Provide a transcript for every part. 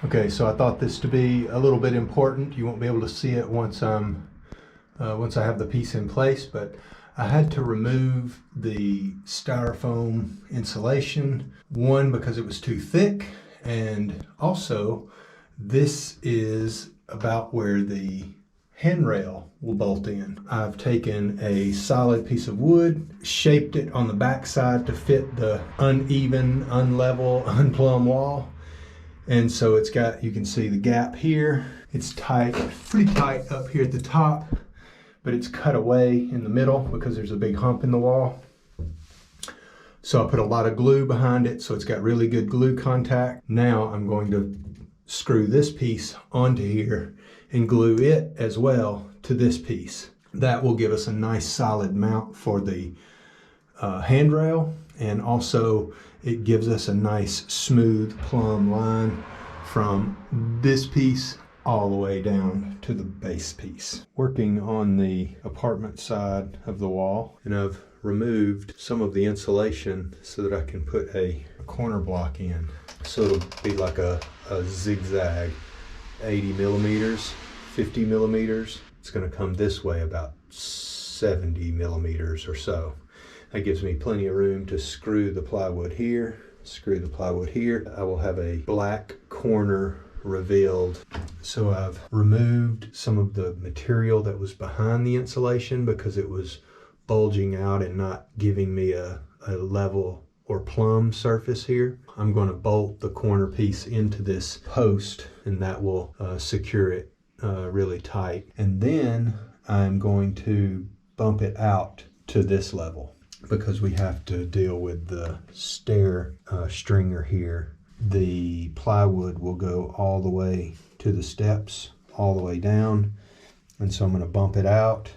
Okay, so I thought this to be a little bit important. You won't be able to see it once I have the piece in place, but I had to remove the styrofoam insulation. One, because it was too thick, and also this is about where the handrail will bolt in. I've taken a solid piece of wood, shaped it on the back side to fit the uneven, unlevel, unplumb wall. And so it's got, you can see the gap here. It's tight, pretty tight up here at the top, but it's cut away in the middle because there's a big hump in the wall. So I put a lot of glue behind it, so it's got really good glue contact. Now I'm going to screw this piece onto here and glue it as well to this piece. That will give us a nice solid mount for the handrail, and also it gives us a nice smooth plumb line from this piece all the way down to the base piece. Working on the apartment side of the wall, and I've removed some of the insulation so that I can put a corner block in. So it'll be like a zigzag, 80 millimeters, 50 millimeters. It's going to come this way about 70 millimeters or so. That gives me plenty of room to screw the plywood here, screw the plywood here. I will have a black corner revealed. So I've removed some of the material that was behind the insulation because it was bulging out and not giving me a level or plumb surface here. I'm going to bolt the corner piece into this post, and that will secure it really tight. And then I'm going to bump it out to this level, because we have to deal with the stair stringer here. The plywood will go all the way to the steps, all the way down. And so I'm going to bump it out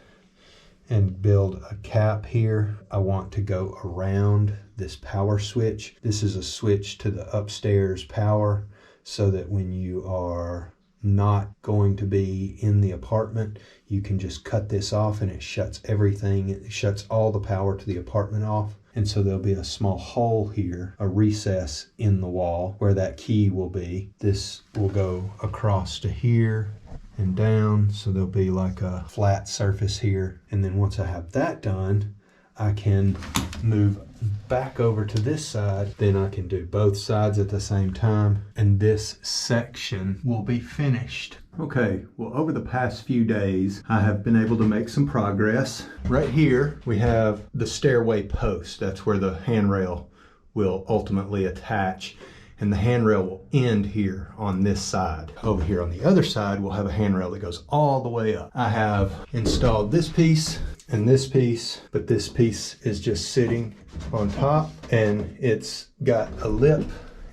and build a cap here. I want to go around this power switch. This is a switch to the upstairs power, so that when you are not going to be in the apartment, you can just cut this off and it shuts everything. It shuts all the power to the apartment off. And so there'll be a small hole here, a recess in the wall where that key will be. This will go across to here and down, so there'll be like a flat surface here. And then once I have that done, I can move back over to this side. Then I can do both sides at the same time, and this section will be finished. Okay, well, over the past few days, I have been able to make some progress. Right here, we have the stairway post. That's where the handrail will ultimately attach, and the handrail will end here on this side. Over here on the other side, we'll have a handrail that goes all the way up. I have installed this piece and this piece, but this piece is just sitting on top, and it's got a lip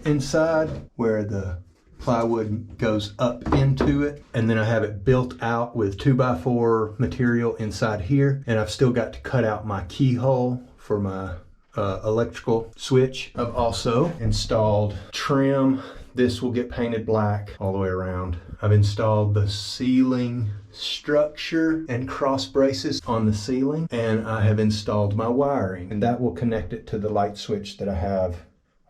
inside where the plywood goes up into it, and then I have it built out with 2x4 material inside here, and I've still got to cut out my keyhole for my electrical switch. I've also installed trim. This will get painted black all the way around. I've installed the ceiling structure and cross braces on the ceiling, and I have installed my wiring, and that will connect it to the light switch that I have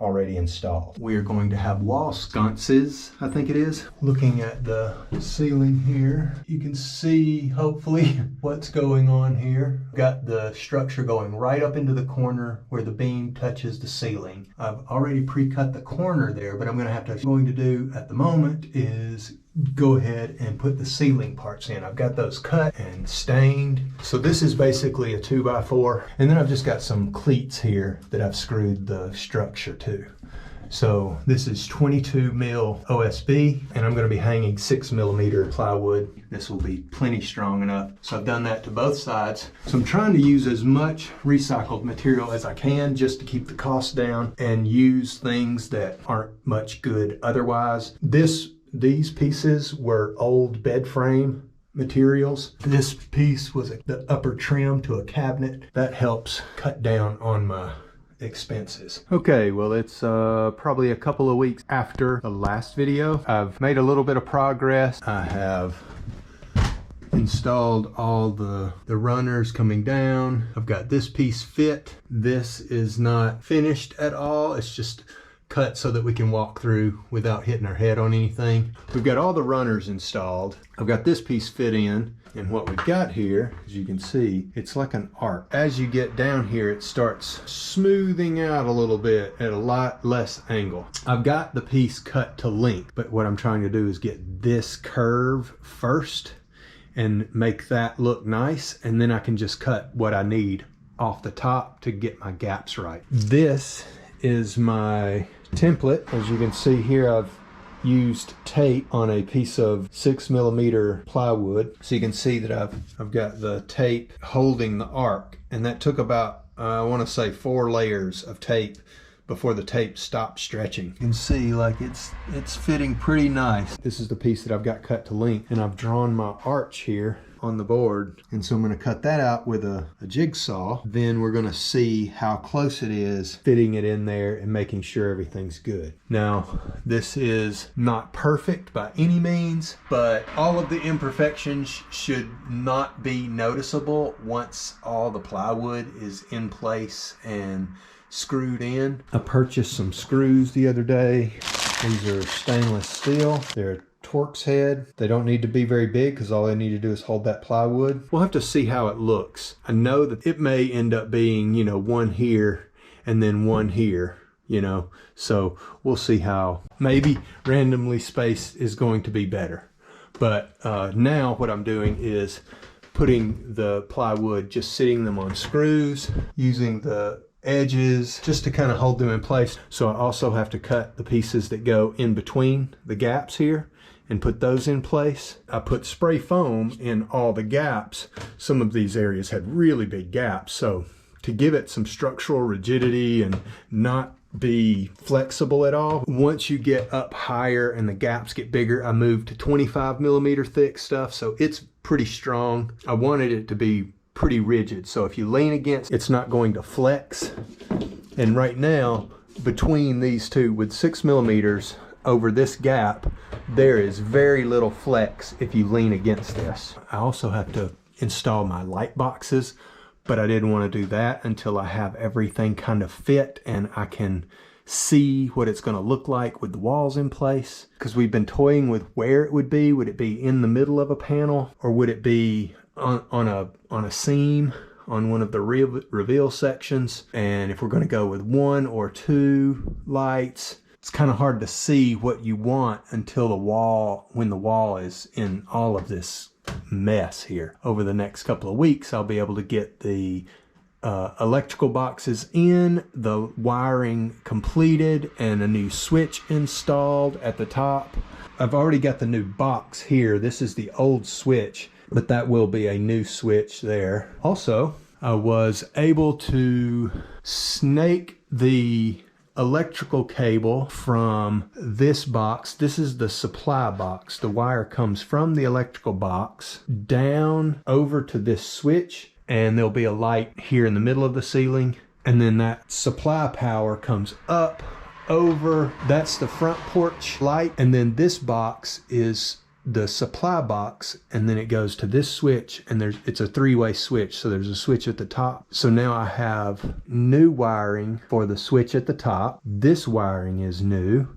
already installed. We are going to have wall sconces, I think it is. Looking at the ceiling here, you can see hopefully what's going on here. Got the structure going right up into the corner where the beam touches the ceiling. I've already pre-cut the corner there, but I'm going to do at the moment is go ahead and put the ceiling parts in. I've got those cut and stained. So this is basically a 2x4. And then I've just got some cleats here that I've screwed the structure to. So this is 22 mil OSB, and I'm going to be hanging 6mm plywood. This will be plenty strong enough. So I've done that to both sides. So I'm trying to use as much recycled material as I can just to keep the cost down and use things that aren't much good otherwise. These pieces were old bed frame materials. This piece was the upper trim to a cabinet. That helps cut down on my expenses. Okay, well, it's probably a couple of weeks after the last video. I've made a little bit of progress. I have installed all the runners coming down. I've got this piece fit. This is not finished at all. It's just cut so that we can walk through without hitting our head on anything. We've got all the runners installed. I've got this piece fit in, and what we've got here, as you can see, it's like an arc. As you get down here, it starts smoothing out a little bit at a lot less angle. I've got the piece cut to length, but what I'm trying to do is get this curve first and make that look nice, and then I can just cut what I need off the top to get my gaps right. This is my template. As you can see here, I've used tape on a piece of 6mm plywood. So you can see that I've got the tape holding the arc, and that took about, I want to say 4 layers of tape before the tape stopped stretching. You can see like it's fitting pretty nice. This is the piece that I've got cut to length, and I've drawn my arch here on the board, and so I'm going to cut that out with a jigsaw. Then we're going to see how close it is, fitting it in there and making sure everything's good. Now, this is not perfect by any means, but all of the imperfections should not be noticeable once all the plywood is in place and screwed in. I purchased some screws the other day. These are stainless steel. They're Torx head. They don't need to be very big because all they need to do is hold that plywood. We'll have to see how it looks. I know that it may end up being, you know, one here and then one here, you know, so we'll see how. Maybe randomly spaced is going to be better. But now what I'm doing is putting the plywood, just sitting them on screws, using the edges just to kind of hold them in place. So I also have to cut the pieces that go in between the gaps here and put those in place. I put spray foam in all the gaps. Some of these areas had really big gaps, so to give it some structural rigidity and not be flexible at all, once you get up higher and the gaps get bigger, I moved to 25mm thick stuff, so it's pretty strong. I wanted it to be pretty rigid, so if you lean against, it's not going to flex. And right now, between these two, with 6mm over this gap, there is very little flex if you lean against this. I also have to install my light boxes, but I didn't want to do that until I have everything kind of fit and I can see what it's going to look like with the walls in place. Because we've been toying with where it would be. Would it be in the middle of a panel, or would it be on a seam on one of the reveal sections? And if we're going to go with 1 or 2 lights, it's kind of hard to see what you want until when the wall is in all of this mess here. Over the next couple of weeks, I'll be able to get the electrical boxes in, the wiring completed, and a new switch installed at the top. I've already got the new box here. This is the old switch, but that will be a new switch there. Also, I was able to snake the electrical cable from this box. This is the supply box. The wire comes from the electrical box down over to this switch, and there'll be a light here in the middle of the ceiling, and then that supply power comes up over. That's the front porch light, and then this box is the supply box, and then it goes to this switch, and it's a 3-way switch, so there's a switch at the top. So now I have new wiring for the switch at the top. This wiring is new,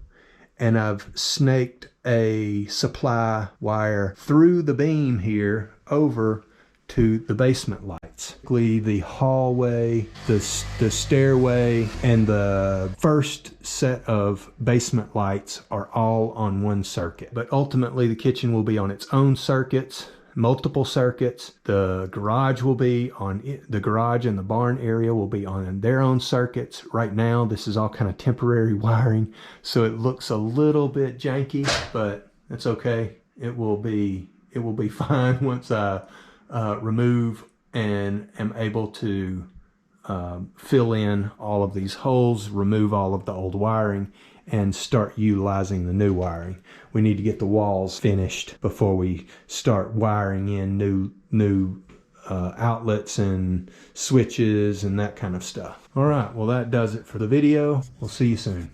and I've snaked a supply wire through the beam here over to the basement lights. The hallway, the stairway, and the first set of basement lights are all on one circuit. But ultimately the kitchen will be on its own circuits, multiple circuits. The garage will be on the garage, and the barn area will be on their own circuits. Right now this is all kind of temporary wiring, so it looks a little bit janky, but it's okay. It will be fine once I remove and am able to fill in all of these holes, remove all of the old wiring, and start utilizing the new wiring. We need to get the walls finished before we start wiring in new outlets and switches and that kind of stuff. All right, well, that does it for the video. We'll see you soon.